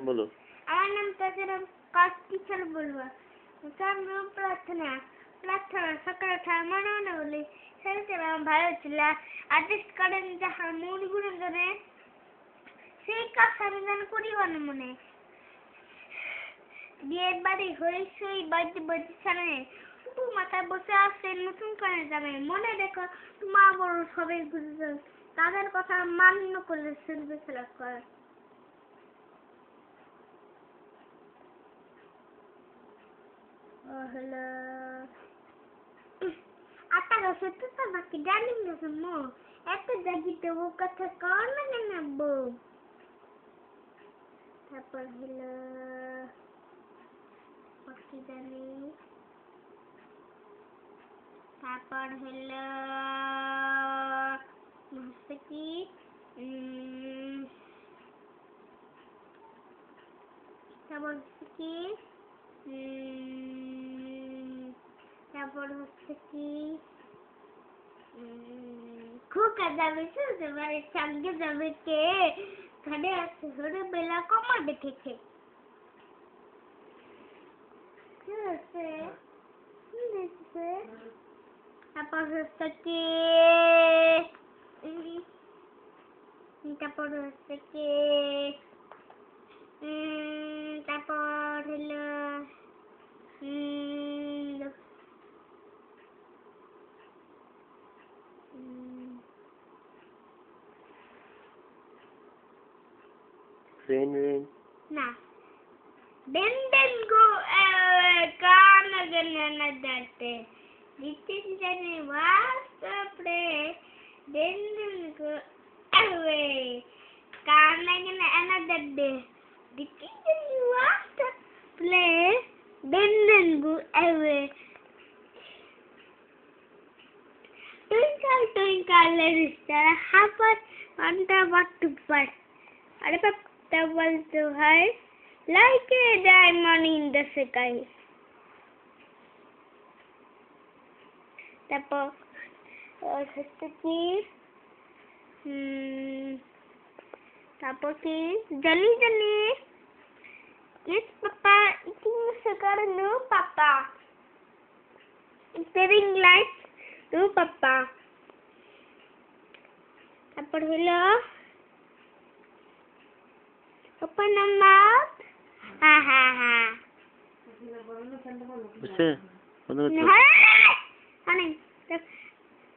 বলো। আমার নাম তাদের কার্তিকের বলবো। প্রার্থনা প্রার্থনা সকালে খাওয়া মনে মনে বলি সেটা ভালো ছিল। অ্যাডজাস্ট করেন যাহা মুড়গুলো ধরে সেই কাজ আমি যেন করিব না মনে। বিয়ের বাড়ি হয়েছই বাড়িতে বাড়িতে সামনে টুকু মাথায় বসে আসছে নতুন করে যাবে। মনে রেখো তোমার বড় সবাই বুঝে তাদের কথা মান্য করলে শুনবে খেলা করে। হ্যালো আপনার সত্যি তো বাকি জানি না মো এত জাগিতে ও কথা কর না কেন বউ। তারপর হলো বাকি জানি তারপর হলো হচ্ছে কি তারপর হচ্ছে কি তারপর হচ্ছে কি খোকা যাবে শুনতে পারে সঙ্গে যাবে কে ঘরে আছে ঘরে বেলা কমা দেখেছে। তারপর হচ্ছে কি তারপর হচ্ছে কি তারপর হলো Rain. না den go kana ganna date ditin jane was play den go away kana ganna another day ditin jane was play den go away twinkle twinkle little star how far wonder what to find are the world to high like a diamond in the sky. তারপর হচ্ছে কি তারপর কি জানি জানি yes papa eating sugar no papa staring lights no papa তারপর হলো open your mouth ha ha ha বুঝছে?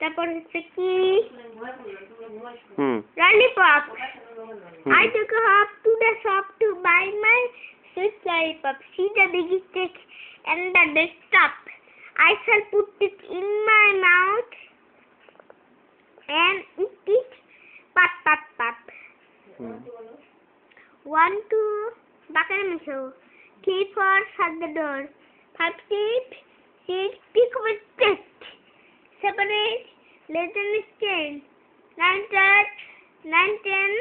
তারপর হচ্ছে কি lollipop I took a hop to the shop to buy my sweet lollipop. See the big stick and the desktop. I shall put it in my mouth and eat it pop pop pop. 1 2 bucket miso 3 4 shut the door 5 6 6 pick with test 7 8 less than 10 9 10 9 10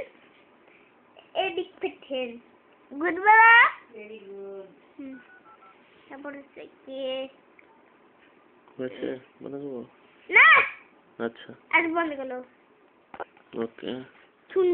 8 10 good baba very good তারপর হচ্ছে কি বুঝছে? বলো না আচ্ছা আর বন্ধ করো ওকে শুন